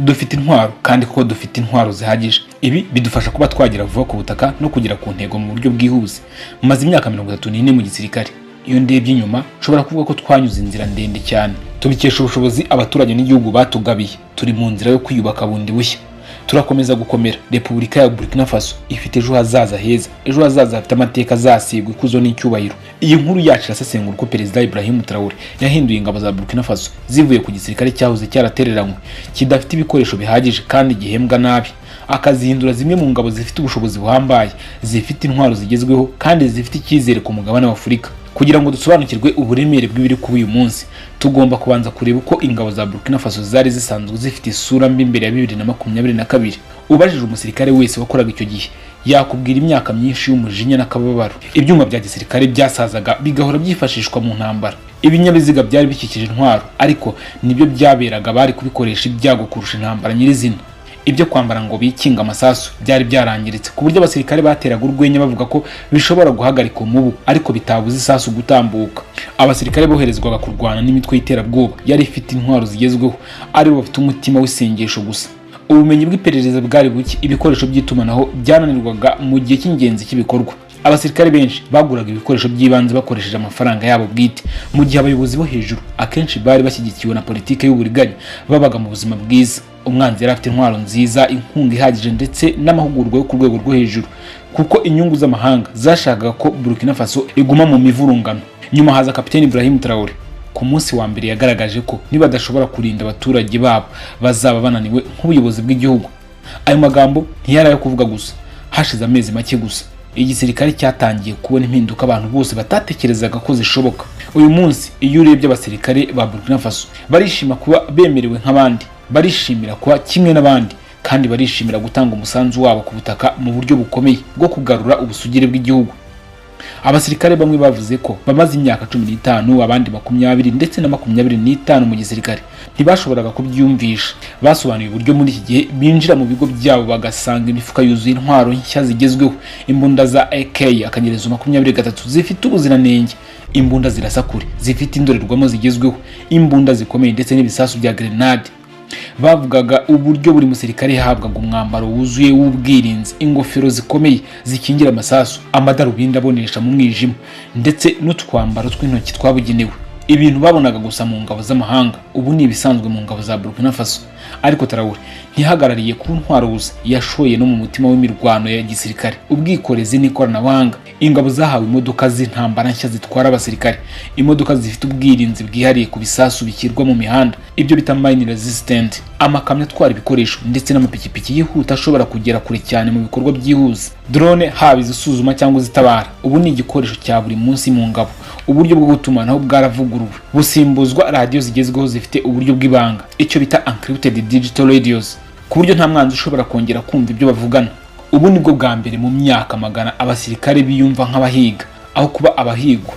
dufite intwaro kandi kuko dufite intwaro zihagije. Ibi bidufasha kuba twagira vuba ku butaka no kugira ku ntego mu buryo bwihuse. Maze imyaka 34 mu gisirikare. Iyo ndebye inyuma nshobora kuvuga ko twanyuze inzira ndende cyane. Tubikesha ubushobozi abaturage n'igihugu batugabiye. Turi mu nzira yo kwiyubaka bundi bushya. Turakomeza gukomera. Repubulika ya Burkina Faso ifite ejo hazaza heza. Ejo hazaza hafite amateka azasigwa ikuzo n'icyubahiro. Iyi nkuru yacu irasesengura uko Perezida Ibrahim Traoré yahinduye ingabo za Burkina Faso zivuye ku gisirikare cyahoze cyaratereranywe, kidafite ibikoresho bihagije kandi gihembwa nabi, akazihindura zimwe mu ngabo zifite ubushobozi buhambaye, zifite intwaro zigezweho kandi zifite icyizere ku mugabane wa Afurika. Kugira ngo dusobanukirwe uburemere bw'ibiri kuba uyu munsi, tugomba kubanza kureba uko ingabo za Burkina Faso zari zisanzwe zifite isura mbi mbere ya 2022. Ubajije umusirikare wese wakoraga icyo gihe yakubwira imyaka myinshi y'umujinya n'akababaro. Ibyuma bya gisirikare byasazaga bigahora byifashishwa mu ntambara. Ibinyabiziga byari bikikije intwaro, ariko nibyo byaberaga bari kubikoresha ibyago kurusha intambara nyirizina. Ibyo kwambara ngo bikinga amasasu byari byarangiritse ku buryo abasirikare bateraga urwenya bavuga ko bishobora guhagarika umubu, ariko bitabuze isasu gutambuka. Abasirikare boherezwaga kurwana n'imitwe y'iterabwoba yari ifite intwaro zigezweho, ari bo bafite umutima w'isengesho gusa. Ubumenyi bw'iperereza bwari buke, ibikoresho by'itumanaho byananirwaga mu gihe cy'ingenzi cy'ibikorwa. Abasirikare benshi baguraga ibikoresho by'ibanze bakoresheje amafaranga yabo bwite, mu gihe abayobozi bo hejuru akenshi bari bashyigikiwe na politike y'uburiganya, babaga mu buzima bwiza. Umwanzi yari afite intwaro nziza, inkunga ihagije ndetse n'amahugurwa yo ku rwego rwo hejuru, kuko inyungu z'amahanga zashakaga ko Burkina Faso iguma mu mivurungano. Nyuma haza Kapiteni Ibrahim Traoré. Ku munsi wa mbere yagaragaje ko niba badashobora kurinda abaturage babo bazaba bananiwe nk'ubuyobozi bw'igihugu. Ayo magambo ntiyari ayo kuvuga gusa. Hashize amezi make gusa, igisirikare cyatangiye kubona impinduka abantu bose batatekerezaga ko zishoboka. Uyu munsi iyo urebye abasirikare ba Burkina Faso barishima kuba bemerewe nk'abandi, barishimira kuba kimwe n'abandi, kandi barishimira gutanga umusanzu wabo ku butaka mu buryo bukomeye bwo kugarura ubusugire bw'igihugu. Abasirikare bamwe bavuze ko bamaze imyaka 15, abandi 20 ndetse na 25 mu gisirikare. Ntibashoboraga kubyumvisha. Basobanuye uburyo muri iki gihe binjira mu bigo byabo bagasanga imifuka yuzuye intwaro nshya zigezweho, imbunda za AK akanyerezo 23 zifite ubuziranenge, imbunda zirasakure zifite indorerwamo zigezweho, imbunda zikomeye ndetse n'ibisasu bya grenade. Bavugaga uburyo buri musirikare yahabwaga umwambaro wuzuye w'ubwirinzi, ingofero zikomeye zikingira amasasu, amadarubindi abonesha mu mwijima ndetse n'utwambaro tw'intoki twabugenewe. Ibintu babonaga gusa mu ngabo z'amahanga ubu ni ibisanzwe mu ngabo za Burkina Faso. Ariko Traoré ntihagarariye ku ntwaro gusa, yashoye no mu mutima w'imirwano ya gisirikare, ubwikorezi n'ikoranabuhanga. Ingabo zahawe imodoka z'intambara nshya zitwara abasirikare, imodoka zifite ubwirinzi bwihariye ku bisasu bikirwa mu mihanda, ibyo bita mine resistant, amakamyo atwara ibikoresho ndetse n'amapikipiki yihuta ashobora kugera kure cyane mu bikorwa byihuse. Drone haba izisuzuma cyangwa zitabara, ubu ni igikoresho cya buri munsi mu ngabo. Uburyo bwo gutumanaho bwaravuguruwe, busimbuzwa radio zigezweho zifite uburyo bw'ibanga, icyo bita encrypted digital radios, ku buryo nta mwanzi ushobora kongera kumva ibyo bavugana. Ubu nibwo bwa mbere mu myaka magana abasirikare biyumva nk'abahiga aho kuba abahigwa.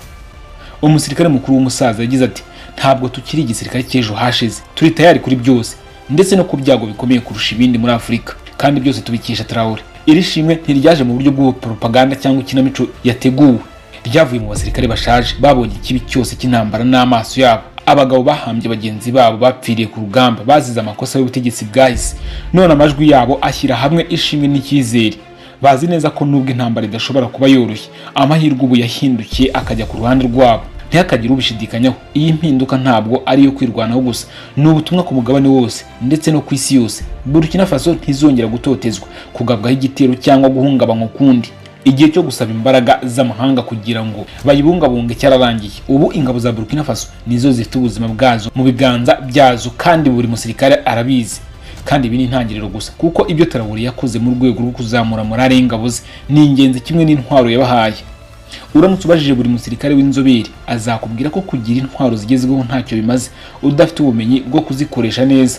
Umusirikare mukuru w'umusaza yagize ati, ntabwo tukiri igisirikare cy'ejo hashize, turi tayari kuri byose ndetse no ku byago bikomeye kurusha ibindi muri Afurika, kandi byose tubikesha Traoré. Iri shimwe ntiryaje mu buryo bwa propaganda cyangwa ikinamico yateguwe, ryavuye mu basirikare bashaje babonye ikibi cyose cy'intambara n'amaso yabo. Abagabo bahambye bagenzi babo bapfiriye ku rugamba, bazize amakosa y'ubutegetsi bwahise, none amajwi yabo ashyira hamwe ishimwe n'icyizere. Bazi neza ko nubwo intambara idashobora kuba yoroshye, amahirwe ubu yahindukiye akajya ku ruhande rwabo. Ntihakagire ubishidikanyaho, iyi mpinduka ntabwo ari iyo kwirwanaho gusa, ni ubutumwa ku mugabane wose ndetse no ku isi yose. Burkina Faso ntizongera gutotezwa, kugabwaho igitero cyangwa guhungabanywa ukundi. Igihe cyo gusaba imbaraga z'amahanga kugira ngo bayibungabunge cyararangiye. Ubu ingabo za Burkina Faso nizo zifite ubuzima bwazo mu biganza byazo, kandi buri musirikare arabizi. Kandi ibi ni intangiriro gusa, kuko ibyo Traoré yakoze mu rwego rwo kuzamura morale y'ingabo ze ni ingenzi kimwe n'intwaro yabahaye. Uramutse ubajije buri musirikare w'inzobere, azakubwira ko kugira intwaro zigezweho ntacyo bimaze udafite ubumenyi bwo kuzikoresha neza.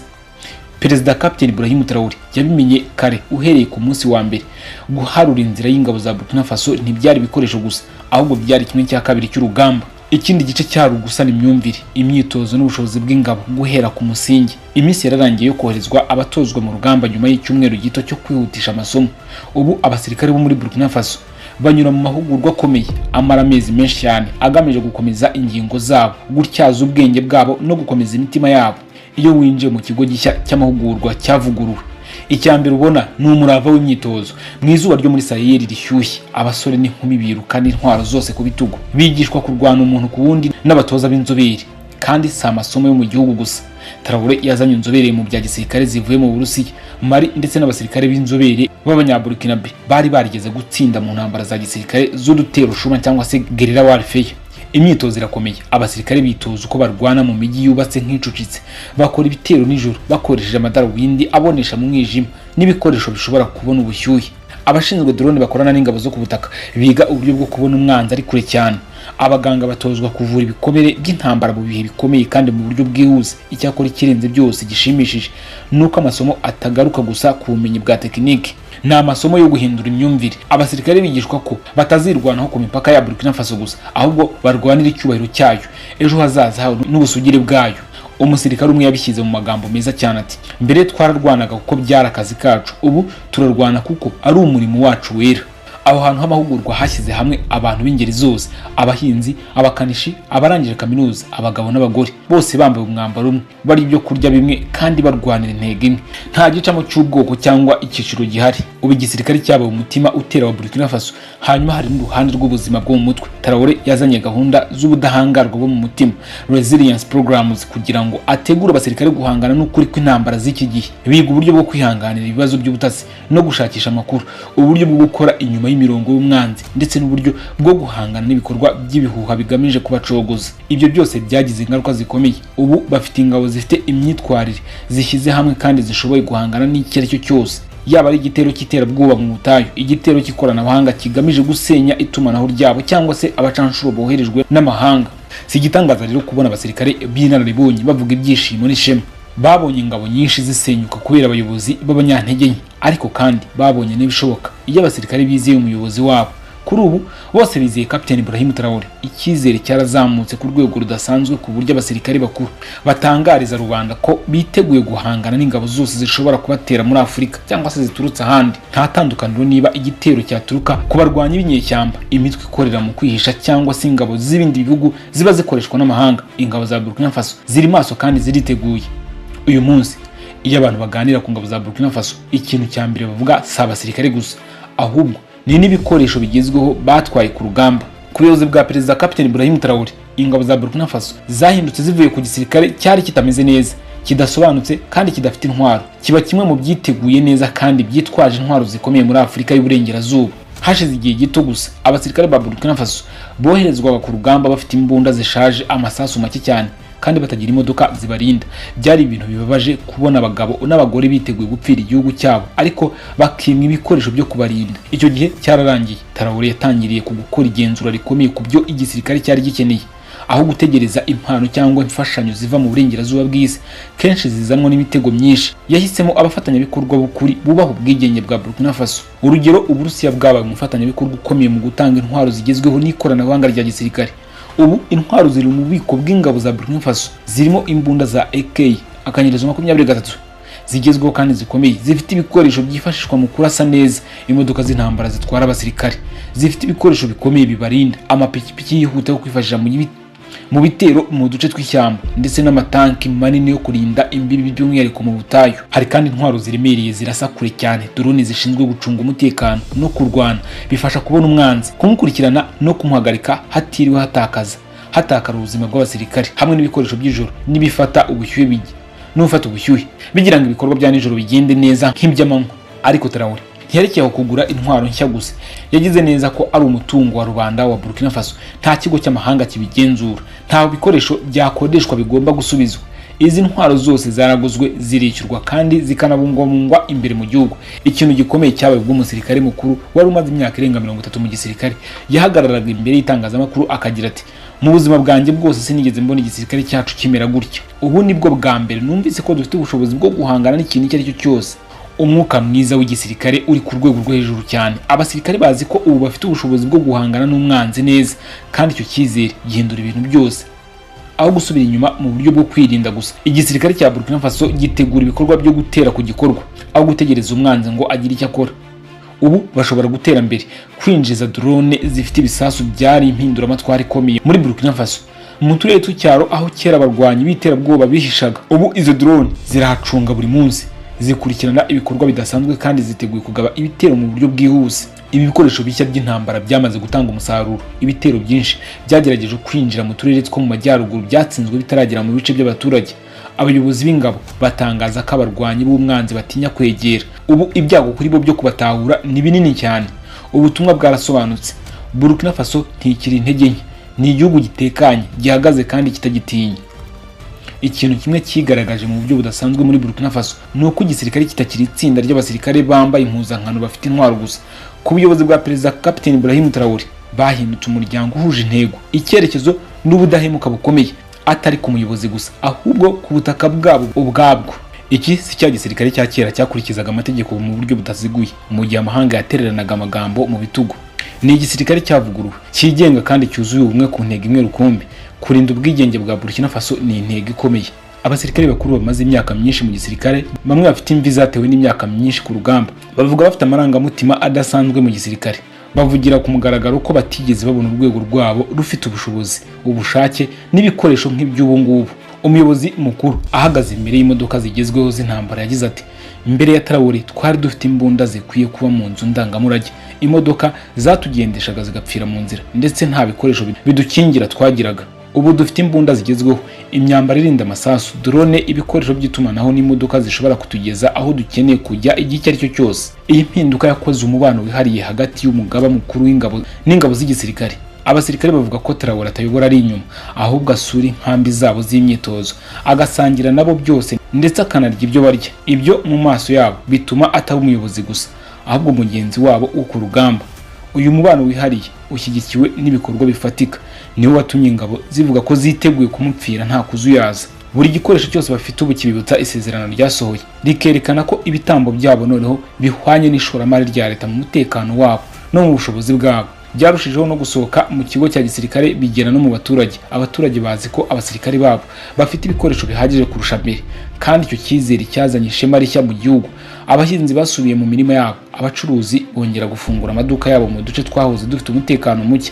Perezida Kapiteni Ibrahim Traoré yabimenye kare uhereye ku munsi wa mbere. Guharura inzira y'ingabo za Burkina Faso ntibyari ibikoresho gusa, ahubwo byari kimwe cya kabiri cy'urugamba. Ikindi gice cyari ugusana imyumvire, imyitozo n'ubushobozi bw'ingabo guhera ku musingi. Iminsi yararangiye yo koherezwa abatozwa mu rugamba nyuma y'icyumweru gito cyo kwihutisha amasomo. Ubu abasirikare bo muri Burkina Faso banyura mu mahugurwa akomeye amara amezi menshi cyane, agamije gukomeza ingingo zabo, gutyaza ubwenge bwabo no gukomeza imitima yabo. iyo winjiye mu kigo gishya cy'amahugurwa cyavuguruwe. Icya mbere ubona ni umurava w'imyitozo. Mu izuba ryo muri Sahel rishyushye, abasore n'inkumi birukana intwaro zose ku bitugu, bigishwa kurwana umuntu ku wundi n'abatoza b'inzobere, kandi si amasomo yo mu gihugu gusa. Traoré yazanye inzobere mu bya gisirikare zivuye mu Burusiya, Mali ndetse n'abasirikare b'inzobere b'abanyaburkinabe bari barigeze gutsinda mu ntambara za gisirikare z'udutero shuma cyangwa se guerrilla warfare. Imyitozo irakomeye, abasirikare bitoza uko barwana mu mijyi yubatse nk'icucitse, bakora ibitero nijoro bakoresheje amadarubindi abonesha mu mwijima n'ibikoresho bishobora kubona ubushyuhe. Abashinzwe drone bakorana n'ingabo zo ku butaka biga uburyo bwo kubona umwanzi ari kure cyane. Abaganga batozwa kuvura ibikomere by'intambara mu bihe bikomeye kandi mu buryo bwihuse. Icyakora ikirenze byose gishimishije nuko amasomo atagaruka gusa ku bumenyi bwa tekinike, ni amasomo yo guhindura imyumvire. Abasirikare bigishwa ko batazirwanaho ku mipaka ya Burkina Faso gusa, ahubwo barwanira icyubahiro cyayo, ejo hazaza hawe n'ubusugire bwayo. Umusirikare umwe yabishyize mu magambo meza cyane ati, mbere twararwanaga kuko byari akazi kacu, ubu turarwana kuko ari umurimo wacu wera. Aho hantu h'amahugurwa hashyize hamwe abantu b'ingeri zose, abahinzi, abakanishi, abarangije kaminuza, abagabo n'abagore, bose bambaye umwambaro umwe, bari ibyo kurya bimwe kandi barwanira intego imwe. Nta gicamo cy'ubwoko cyangwa icyiciro gihari. Ubu igisirikare cyabaye umutima utera wa Burkina Faso. Hanyuma hari n'uruhande rw'ubuzima bwo mu mutwe. Traoré yazanye gahunda z'ubudahangarwa bwo mu mutima, resilience programs, kugira ngo ategure abasirikare guhangana n'ukuri kw'intambara z'iki gihe. Biga uburyo bwo kwihanganira ibibazo by'ubutasi no gushakisha amakuru, uburyo bwo gukora inyuma y'imirongo y'umwanzi, ndetse n'uburyo bwo guhangana n'ibikorwa by'ibihuha bigamije kubacogoza. Ibyo byose byagize ingaruka zikomeye. Ubu bafite ingabo zifite imyitwarire zishyize hamwe kandi zishoboye guhangana n'icyo ari cyo cyose, yaba ari igitero cy'iterabwoba mu butayu, igitero cy'ikoranabuhanga kigamije gusenya itumanaho ryabo, cyangwa se abacanshuro boherejwe n'amahanga. Si igitangaza rero kubona abasirikare b'inararibonye bavuga ibyishimo n'ishema. Babonye ingabo nyinshi zisenyuka kubera abayobozi b'abanyantege nke, ariko kandi babonye n'ibishoboka iyo abasirikare bizeye umuyobozi wabo. Kuri ubu bose bizeye Captain Ibrahim Traoré. Icyizere cyarazamutse ku rwego rudasanzwe ku buryo abasirikare bakuru batangariza rubanda ko biteguye guhangana n'ingabo zose zishobora kubatera muri Afurika cyangwa se ziturutse ahandi. Nta tandukaniro niba igitero cyaturuka ku barwanyi b'inyeshyamba, imitwe ikorera mu kwihisha, cyangwa se ingabo z'ibindi bihugu ziba zikoreshwa n'amahanga. Ingabo za Burkina Faso ziri maso kandi ziriteguye. Uyu munsi iyo abantu baganira ku ngabo za Burkina Faso, ikintu cya mbere bavuga si abasirikare gusa, ahubwo ni n'ibikoresho bigezweho batwaye ku rugamba. Ku buyobozi bwa Perezida Captain Ibrahim Traoré, ingabo za Burkina Faso zahindutse zivuye ku gisirikare cyari kitameze neza, kidasobanutse kandi kidafite intwaro, kiba kimwe mu byiteguye neza kandi byitwaje intwaro zikomeye muri Afurika y'Uburengerazuba. Hashize igihe gito gusa, abasirikare ba Burkina Faso boherezwaga ku rugamba bafite imbunda zishaje, amasasu make cyane, kandi batagira imodoka zibarinda. Byari ibintu bibabaje kubona abagabo n'abagore biteguye gupfira igihugu cyabo, ariko bakimwa ibikoresho byo kubarinda. Icyo gihe cyararangiye. Traoré yatangiriye ku gukora igenzura rikomeye ku byo igisirikare cyari gikeneye, aho gutegereza impano cyangwa imfashanyo ziva mu burengerazuba bw'isi, kenshi zizanwa n'imitego myinshi. Yahisemo abafatanyabikorwa b'ukuri bubaha ubwigenge bwa Burkina Faso. Urugero, Uburusiya bwabaye umufatanyabikorwa ukomeye mu gutanga intwaro zigezweho n'ikoranabuhanga rya gisirikare. Ubu intwaro ziri mu bubiko bw'ingabo za Burkina Faso, zirimo imbunda za AK akanyerezo 23 zigezweho kandi zikomeye, zifite ibikoresho byifashishwa mu kurasa neza, imodoka z'intambara zitwara abasirikare zifite ibikoresho bikomeye bibarinda, amapikipiki yihuta yo kwifashisha mu bitero mu duce tw'ishyamba, ndetse n'amatanki manini yo kurinda imbibi by'umwihariko mu butayu. Hari kandi intwaro ziremereye zirasa kure cyane, drone zishinzwe gucunga umutekano no kurwana, bifasha kubona umwanzi, kumukurikirana no kumuhagarika hatiriwe hatakara ubuzima bw'abasirikare, hamwe n'ibikoresho by'ijoro n'ibifata ubushyuhe bigira ngo ibikorwa bya nijoro bigende neza nk'iby'amanywa. Ariko Traoré ntiyarekeye kugura intwaro nshya gusa, yagize neza ko ari umutungo wa rubanda wa Burkina Faso. Nta kigo cy'amahanga kibigenzura, nta bikoresho byakodeshwa bigomba gusubizwa. Izi ntwaro zose zaraguzwe, zirishyurwa kandi zikanabungwabungwa imbere mu gihugu. Ikintu gikomeye cyabaye ubwo umusirikare mukuru wari umaze imyaka irenga 30 mu gisirikare yahagararaga imbere y'itangazamakuru akagira ati, mu buzima bwanjye bwose sinigeze mbona igisirikare cyacu kimera gutya. Ubu nibwo bwa mbere numvise ko dufite ubushobozi bwo guhangana n'ikintu icyo ari cyo cyose. Umwuka mwiza w'igisirikare uri ku rwego rwo hejuru cyane. Abasirikare bazi ko ubu bafite ubushobozi bwo guhangana n'umwanzi neza, kandi icyo cyizere gihindura ibintu byose. Aho gusubira inyuma mu buryo bwo kwirinda gusa, igisirikare cya Burkina Faso gitegura ibikorwa byo gutera ku gikorwa, aho gutegereza umwanzi ngo agire icyo akora. Ubu bashobora gutera mbere, kwinjiza drone zifite ibisasu byari impinduramatwara ikomeye muri Burkina Faso. mu turere tw'icyaro aho kera abarwanyi b'iterabwoba bihishaga. Ubu izo drone zirahacunga buri munsi, zikurikirana ibikorwa bidasanzwe kandi ziteguye kugaba ibitero mu buryo bwihuse. Ibi bikoresho bishya by'intambara byamaze gutanga umusaruro. Ibitero byinshi byagerageje kwinjira mu turere two mu majyaruguru byatsinzwe bitaragera mu bice by'abaturage. Abayobozi b'ingabo batangaza ko abarwanyi b'umwanzi batinya kwegera. Ubu ibyago kuri bo byo kubatahura ni binini cyane. Ubutumwa bwarasobanutse. Burkina Faso ntikiri intege nke, ni igihugu gitekanye, gihagaze kandi kitagitinya. Ikintu kimwe kigaragaje mu buryo budasanzwe muri Burkina Faso ni uko igisirikare kitakiri itsinda ry'abasirikare bambaye impuzankano bafite intwaro gusa. Ku buyobozi bwa Perezida Captain Ibrahim Traoré bahindutse umuryango uhuje intego, icyerekezo n'ubudahemuka bukomeye, atari ku muyobozi gusa ahubwo ku butaka bwabo ubwabwo. Iki si cya gisirikare cya kera cyakurikizaga amategeko mu buryo butaziguye mu gihe amahanga yatereranaga amagambo mu bitugu. Ni igisirikare cyavuguruwe, cyigenga kandi cyuzuye ubumwe ku ntego imwe rukumbi. Kurinda ubwigenge bwa Burkina Faso ni intego ikomeye. Abasirikare bakuru bamaze imyaka myinshi mu gisirikare, bamwe bafite imvi zatewe n'imyaka myinshi ku rugamba, bavuga bafite amarangamutima adasanzwe mu gisirikare. Bavugira ku mugaragaro ko batigeze babona urwego rwabo rufite ubushobozi, ubushake n'ibikoresho nk'iby'ubu ngubu. Umuyobozi mukuru ahagaze imbere y'imodoka zigezweho z'intambara yagize ati, imbere ya Traoré twari dufite imbunda zikwiye kuba mu nzu ndangamurage. Imodoka zatugendeshaga zigapfira mu nzira, ndetse nta bikoresho bidukingira twagiraga. Ubu dufite imbunda zigezweho, imyambaro irinda amasasu, drone, ibikoresho by'itumanaho n'imodoka zishobora kutugeza aho dukeneye kujya igihe icyo ari cyo cyose. Iyi mpinduka yakoze umubano wihariye hagati y'umugaba mukuru w'ingabo n'ingabo z'igisirikare. Abasirikare bavuga ko Traoré atayobora ari inyuma, ahubwo asura inkambi zabo z'imyitozo, agasangira nabo byose ndetse akanarya ibyo barya. Ibyo mu maso yabo bituma ataba umuyobozi gusa, ahubwo mugenzi wabo wo ku rugamba. Uyu mubano wihariye ushyigikiwe n'ibikorwa bifatika, niwe watumye ingabo zivuga ko ziteguye kumupfira nta kuzuyaza. Buri gikoresho cyose bafite ubu kibibutsa isezerano ryasohoye, rikerekana ko ibitambo byabo noneho bihwanye n'ishoramari rya leta mu mutekano wabo no mu bushobozi bwabo. Byarushijeho no gusohoka mu kigo cya gisirikare bigera no mu baturage. Abaturage bazi ko abasirikare babo bafite ibikoresho bihagije kurusha mbere, kandi icyo cyizere cyazanye ishema rishya mu gihugu. Abahinzi basubiye mu mirima yabo, abacuruzi bongera gufungura amaduka yabo mu duce twahoze dufite umutekano muke,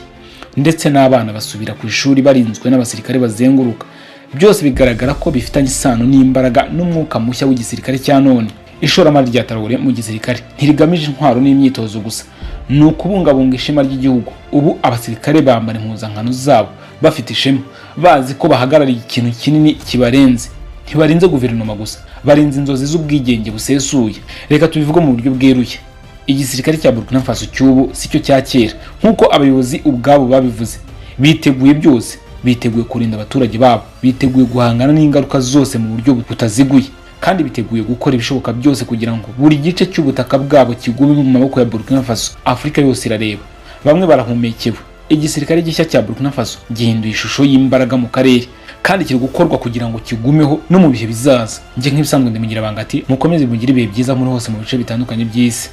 ndetse n'abana basubira ku ishuri barinzwe n'abasirikare bazenguruka. Byose bigaragara ko bifitanye isano n'imbaraga n'umwuka mushya w'igisirikare cya none. Ishoramari rya Traoré mu gisirikare ntirigamije intwaro n'imyitozo gusa, ni ukubungabunga ishema ry'igihugu. Ubu abasirikare bambara impuzankano zabo bafite ishema, bazi ko bahagarariye ikintu kinini kibarenze. Ntibarinze guverinoma gusa, barinze inzozi z'ubwigenge busesuye. Reka tubivuge mu buryo bweruye, igisirikare cya Burkina Faso cy'ubu sicyo cya kera nk'uko abayobozi ubwabo babivuze. Biteguye byose, biteguye kurinda abaturage babo, biteguye guhangana n'ingaruka zose mu buryo butaziguye, kandi biteguye gukora ibishoboka byose kugira ngo buri gice cy'ubutaka bwabo kigume mu maboko ya Burkina Faso. Afurika yose irareba, bamwe barahumekewe. Igisirikare gishya cya Burkina Faso gihinduye ishusho y'imbaraga mu karere, kandi kiri gukorwa kugira ngo kigumeho no mu bihe bizaza. Njye nk'ibisanzwe Ndemugira Bangati, mukomeze mugire ibihe byiza muri hose mu bice bitandukanye by'isi.